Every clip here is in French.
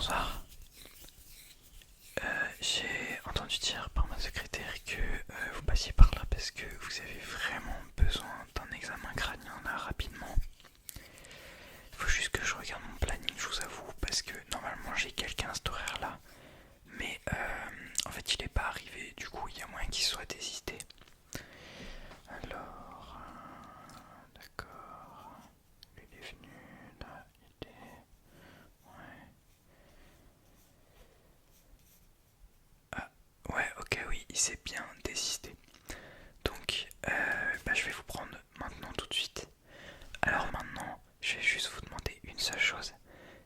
bonsoir. J'ai entendu dire par ma secrétaire que vous passiez par là parce que vous avez vraiment besoin d'un examen crânien là rapidement. Il faut juste que je regarde mon planning, je vous avoue, parce que normalement j'ai quelqu'un à cet horaire là. Mais en fait il n'est pas arrivé, du coup il y a moyen qu'il soit désisté. Alors, d'accord. Lui il est venu, là il est... Ouais. Ah, ouais, ok, oui, il s'est bien désisté. Donc, je vais vous prendre maintenant tout de suite. Alors maintenant, je vais juste vous demander une seule chose.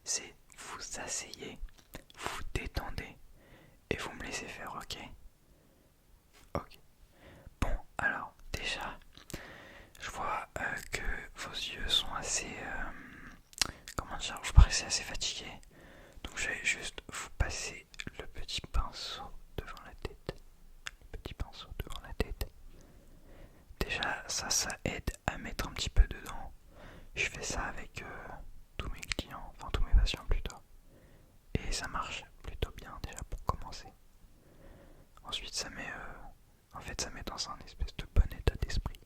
C'est vous asseyez, vous détendez et vous me laissez faire, ok? Ok. Bon, alors déjà, je vois que vos yeux sont assez... comment dire? Vous paraissez assez fatigué. Donc je vais juste vous passer le petit pinceau devant la tête. Le petit pinceau devant la tête. Déjà, ça aide à mettre un petit peu dedans. Je fais ça avec tous mes clients, enfin tous mes patients plutôt. Et ça marche plutôt bien déjà pour commencer. Ensuite, ça met dans un espèce de bon état d'esprit.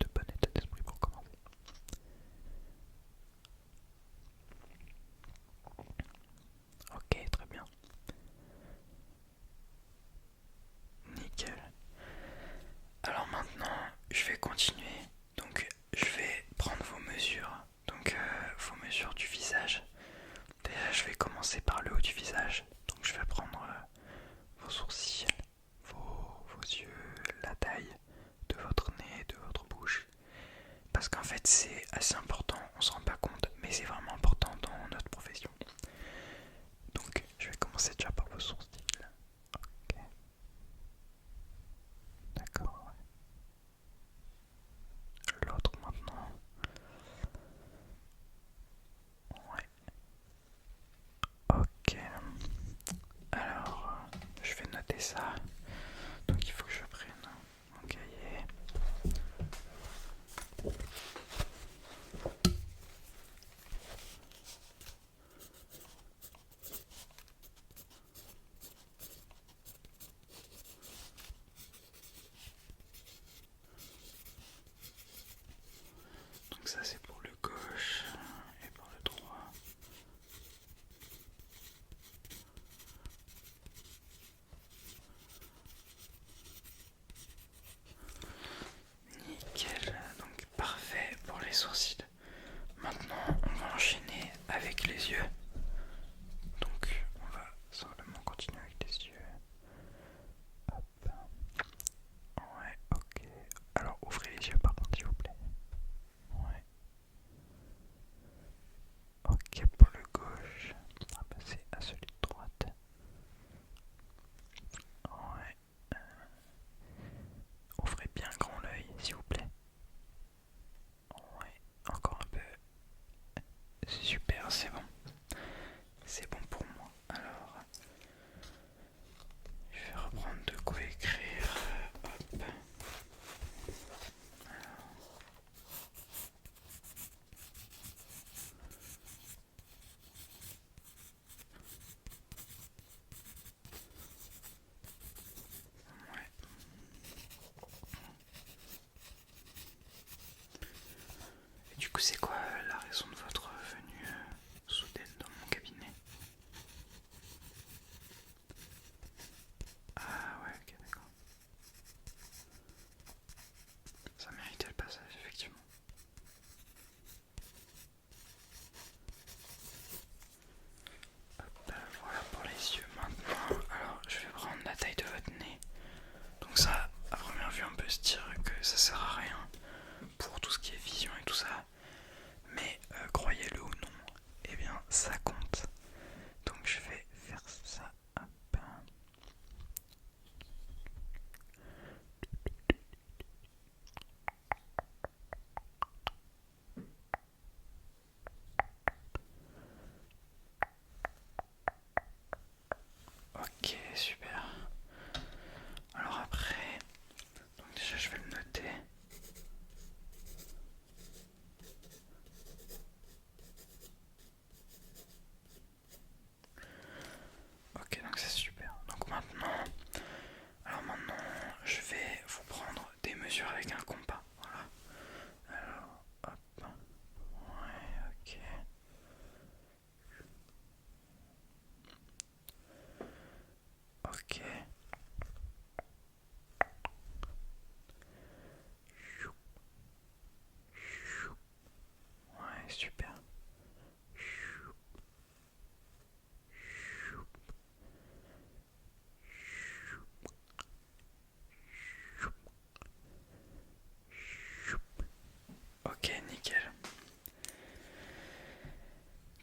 De bon état d'esprit pour commencer. Ok, très bien. Nickel. Alors maintenant, je vais continuer. Donc, je vais prendre vos mesures. Donc, vos mesures du visage. Déjà, je vais commencer par le haut du visage. Donc, je vais prendre vos sourcils, vos yeux, la taille de votre nez, de votre bouche. Parce qu'en fait, c'est assez important. On se rend pas compte, mais c'est vraiment important dans notre profession. Donc, je vais commencer déjà par vos sourcils. Ok. D'accord. Ouais. L'autre maintenant. Ouais. Ok. Alors, je vais noter ça. Donc il faut que je prenne mon cahier. Donc ça c'est pour le gauche et pour le droit. Nickel, donc parfait pour les sourcils. Maintenant on va enchaîner avec les yeux. Donc on va simplement continuer avec les yeux. Hop. Ouais, ok. Alors ouvrez les yeux par contre s'il vous plaît. Ouais. Ok pour le gauche. On va passer à celui de droite. Ouais. Ouvrez bien grand l'œil s'il vous plaît. Ouais, encore un peu. C'est super, c'est bon. C'est bon pour moi. Alors, je vais reprendre de quoi écrire. Hop. Ouais. Et du coup, c'est quoi la raison de votre venue soudaine dans mon cabinet? Ah ouais, ok, d'accord. Ça méritait le passage, effectivement. Hop, voilà pour les yeux maintenant. Alors, je vais prendre la taille de votre nez. Donc ça, à première vue, on peut se dire que ça sert à rien pour tout ce qui est vision et tout ça. Mais croyez-le ou non, eh bien ça compte. Donc je vais faire ça. Hop. Ok, super. Alors après, donc déjà je vais le sûr avec un compas. Voilà. Alors, hop. Ouais, ok. Ok. Ouais, super. Ok, nickel.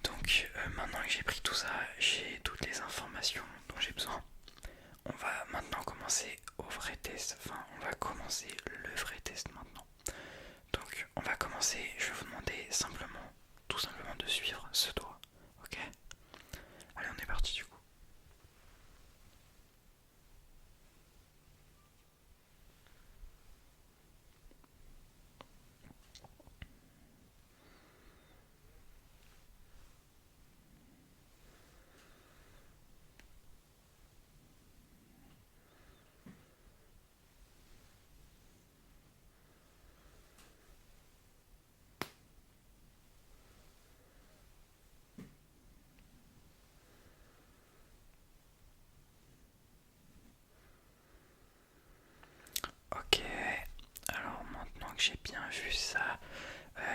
Donc maintenant que j'ai pris tout ça, j'ai toutes les informations dont j'ai besoin. On va maintenant commencer au vrai test. Enfin, on va commencer le vrai test maintenant. Donc on va commencer, je vais vous demander simplement, tout simplement de suivre ce doigt. Ok? Allez, on est parti du coup. Ok, alors maintenant que j'ai bien vu ça,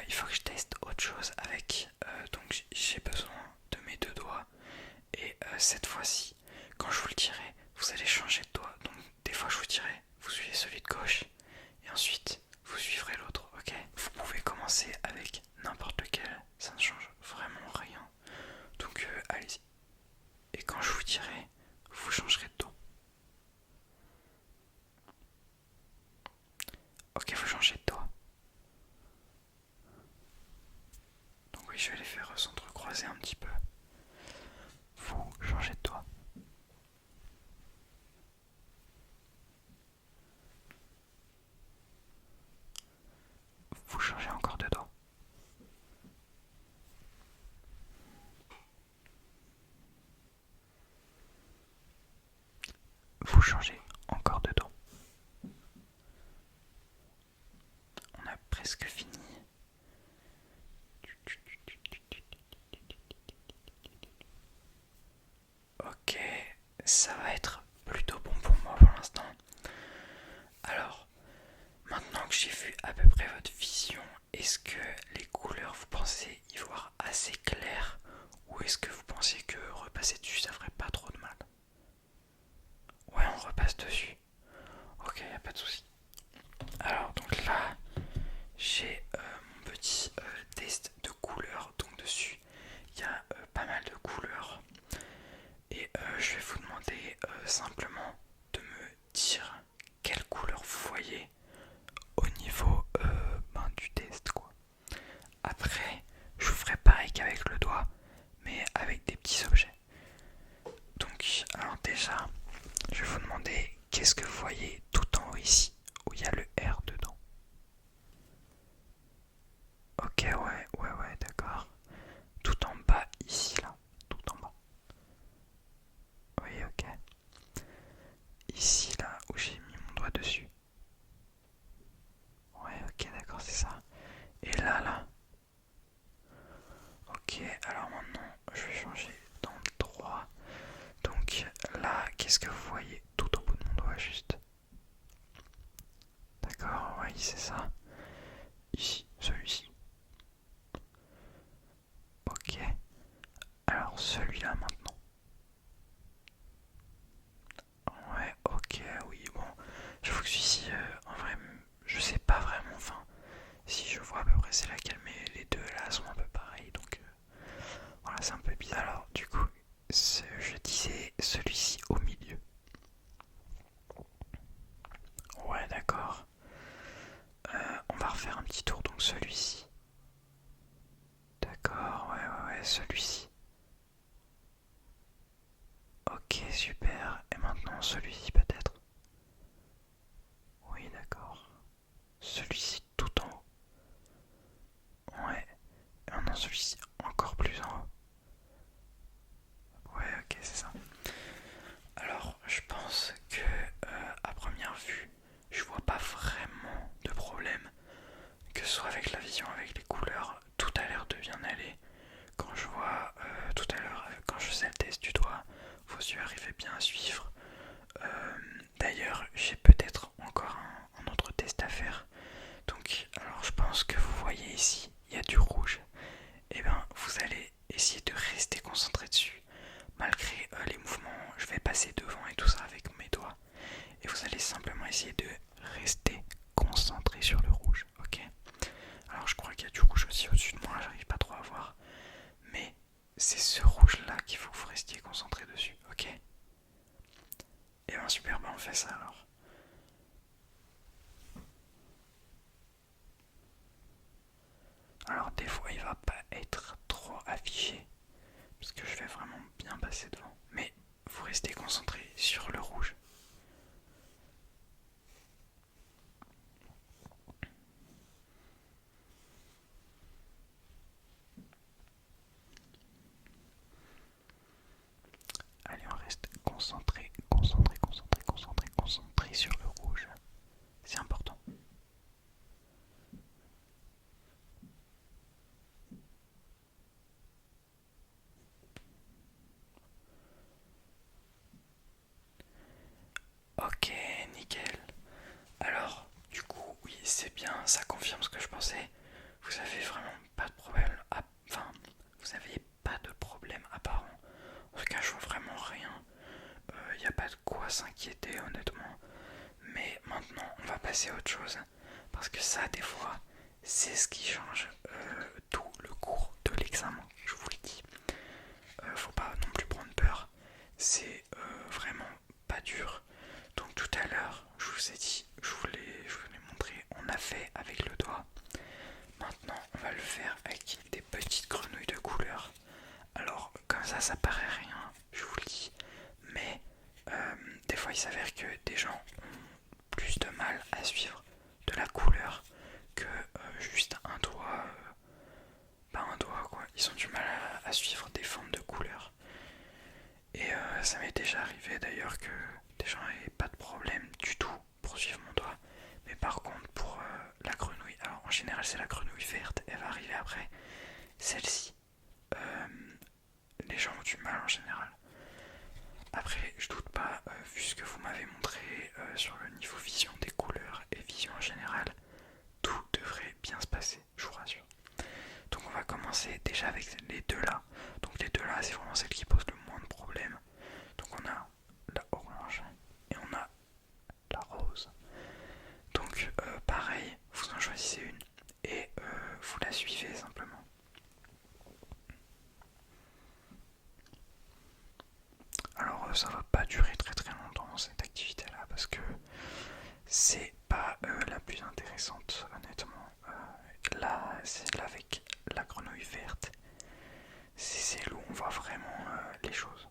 il faut que je teste autre chose avec. Donc j'ai besoin de mes deux doigts. Et cette fois-ci, quand je vous le dirai, vous allez changer de doigt. Donc des fois je vous dirai, vous suivez celui de gauche. Et ensuite, vous suivrez l'autre, ok? Vous pouvez commencer avec n'importe lequel, ça ne change vraiment rien. Donc allez-y. Et quand je vous dirai, vous changerez de dos. Ok, vous changez de doigt. Donc oui, je vais les faire s'entrecroiser un petit peu. Vous changez de doigt. Vous changez encore de doigt. Vous changez encore de dos. On a presque fini. Ok, ça va être plutôt bon pour moi pour l'instant. Alors, maintenant que j'ai vu à peu près votre vision, est-ce que les couleurs vous pensez y voir assez clair ou est-ce que vous pensez que repasser dessus ça ferait pas trop de mal? Ouais, on repasse dessus. Ok, y a pas de souci. Alors donc là, j'ai mon petit test de couleurs. Donc dessus, il y a pas mal de couleurs. Et je vais vous demander simplement de me dire quelle couleur vous voyez au niveau du test quoi. Après, je vous ferai pareil qu'avec le doigt, mais avec des petits objets. Donc, alors déjà, je vais vous demander qu'est-ce que vous voyez tout en haut ici, où il y a le R dedans. Ok, ouais, d'accord. Tout en bas ici, là, tout en bas. Oui, ok. Ici, là, où j'ai mis mon doigt dessus. Ouais, ok, d'accord, c'est ça. Et là. Ok, alors maintenant, je vais changer dans le droit. Donc là, qu'est-ce que vous voyez tout au bout de mon doigt juste? D'accord, oui, c'est ça. Ici, celui-ci. Ok. Alors celui-là maintenant. Ouais, ok, oui, bon. J'avoue que celui-ci, en vrai, je sais pas vraiment. Enfin, si je vois à peu près c'est laquelle, mais les deux là sont un peu pareils. Donc voilà, c'est un peu bizarre. Alors du coup, je disais celui-ci au milieu. Ouais, d'accord. On va refaire un petit tour, donc celui-ci. D'accord, ouais, celui-ci. Ok, super. Et maintenant celui-ci peut-être. Oui, d'accord. Celui-ci tout en haut. Ouais. Et maintenant celui-ci encore plus en haut. Ouais, ok, c'est ça. Alors, je pense que à première vue, je vois pas vraiment passer devant et tout ça avec mes doigts. Et vous allez simplement essayer de rester concentré sur le rouge, ok? Alors je crois qu'il y a du rouge aussi au-dessus de moi, j'arrive pas trop à voir. Mais c'est ce rouge là qu'il faut que vous restiez concentré dessus, ok? Et ben super, on fait ça alors. Alors des fois il va pas être trop affiché, parce que je vais vraiment bien passer devant. Mais vous restez concentré sur le rouge. Allez, on reste concentré, concentré, concentré, concentré, concentré sur le rouge. C'est important. Ok, nickel. Alors, du coup, oui, c'est bien, ça confirme ce que je pensais. Vous avez vraiment pas de problème. Enfin, vous avez pas de problème apparent. En tout cas, je vois vraiment rien. Il n'y a pas de quoi s'inquiéter, honnêtement. Mais maintenant, on va passer à autre chose. Parce que ça, des fois, c'est ce qui change tout le cours de l'examen, je vous le dis. Faut pas non plus prendre peur. C'est vraiment pas dur. Donc tout à l'heure, je vous ai dit, je vous l'ai montré, on a fait avec le doigt. Maintenant, on va le faire avec des petites grenouilles de couleur. Alors, comme ça paraît rien, je vous le dis. Mais des fois, il s'avère que des gens ont plus de mal à suivre de la couleur que juste un doigt. Pas un doigt, quoi. Ils ont du mal à suivre des formes de couleurs. Et ça m'est déjà arrivé d'ailleurs que des gens n'avaient pas de problème du tout pour suivre mon doigt. Mais par contre, pour la grenouille, alors en général, c'est la grenouille verte, elle va arriver après. Celle-ci, les gens ont du mal en général. Après, je doute pas, vu ce que vous m'avez montré sur le niveau vision des couleurs et vision en général, tout devrait bien se passer, je vous rassure. Donc on va commencer déjà avec les deux là. Donc les deux là, c'est vraiment celles qui posent le moins de problèmes. Donc on a la orange et on a la rose. Donc pareil, vous en choisissez une et vous la suivez simplement. Alors ça va pas durer très très longtemps cette activité là parce que c'est pas la plus intéressante honnêtement. Là c'est là avec la grenouille verte. C'est celle où on voit vraiment les choses.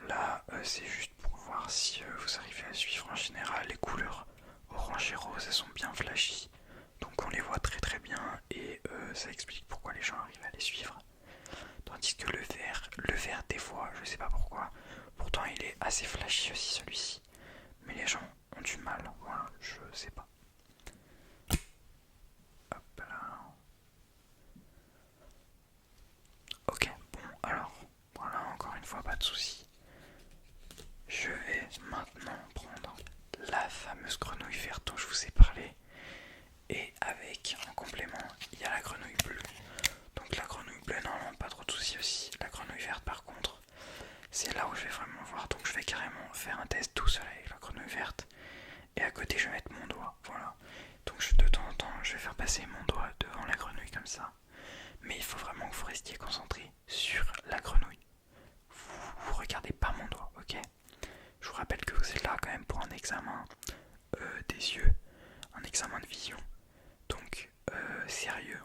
Là c'est juste pour voir si vous arrivez à suivre en général les couleurs orange et rose, elles sont bien flashy. Donc on les voit très très bien et ça explique pourquoi les gens arrivent à les suivre. Tandis que le vert des fois, je sais pas pourquoi, pourtant il est assez flashy aussi celui-ci. Mais les gens ont du mal, voilà, je sais pas. Hop là. Ok, bon alors, voilà, encore une fois, pas de soucis. Je vais maintenant prendre la fameuse grenouille verte dont je vous ai parlé. Et avec, en complément, il y a la grenouille bleue. Donc la grenouille bleue, normalement pas trop de soucis aussi. La grenouille verte par contre, c'est là où je vais vraiment voir. Donc je vais carrément faire un test tout seul avec la grenouille verte. Et à côté je vais mettre mon doigt, voilà. Donc de temps en temps je vais faire passer mon doigt devant la grenouille comme ça. Mais il faut vraiment que vous restiez concentré sur la grenouille. Vous regardez pas mon doigt, ok? Je vous rappelle que vous êtes là quand même pour un examen des yeux, un examen de vision. Donc sérieux.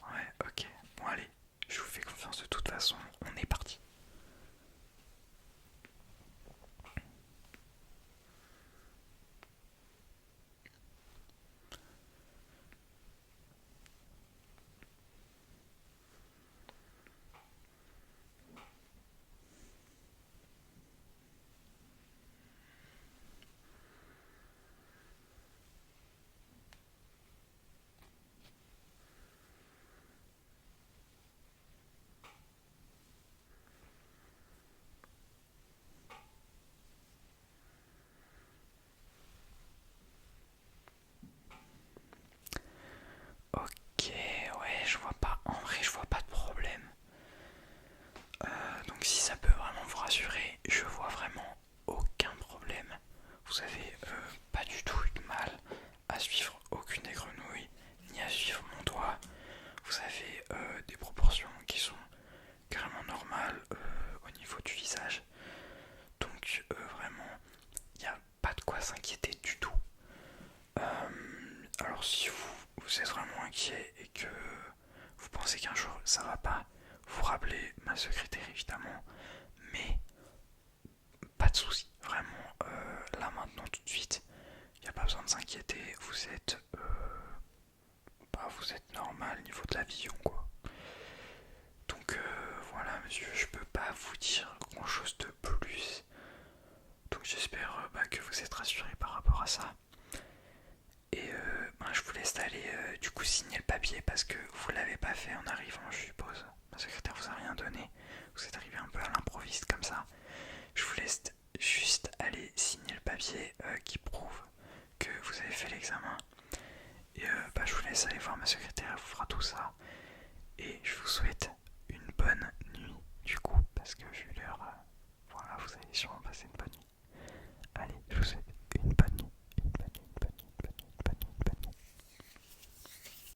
Ouais, ok. Bon allez, je vous fais confiance de toute façon, on est parti. Ok, ouais, je vois pas, en vrai je vois pas de problème. Donc si ça peut vraiment vous rassurer, rassurer, je vois vraiment aucun problème. Vous avez pas du tout eu de mal à suivre aucune des grenouilles, ni à suivre mon doigt. Vous avez des proportions qui sont carrément normales au niveau du visage. Donc vraiment, il n'y a pas de quoi s'inquiéter du tout. Alors si vous êtes vraiment inquiet et que vous pensez qu'un jour ça va pas, vous rappelez ma secrétaire évidemment, mais pas de soucis, vraiment là maintenant tout de suite, il n'y a pas besoin de s'inquiéter, vous êtes normal au niveau de la vision quoi. Donc voilà monsieur, je peux pas vous dire grand chose de plus, donc j'espère que vous êtes rassurés par rapport à ça. Et je vous laisse aller du coup signer le papier parce que vous l'avez pas fait en arrivant, je suppose. Ma secrétaire vous a rien donné. Vous êtes arrivé un peu à l'improviste comme ça. Je vous laisse juste aller signer le papier qui prouve que vous avez fait l'examen. Et je vous laisse aller voir ma secrétaire,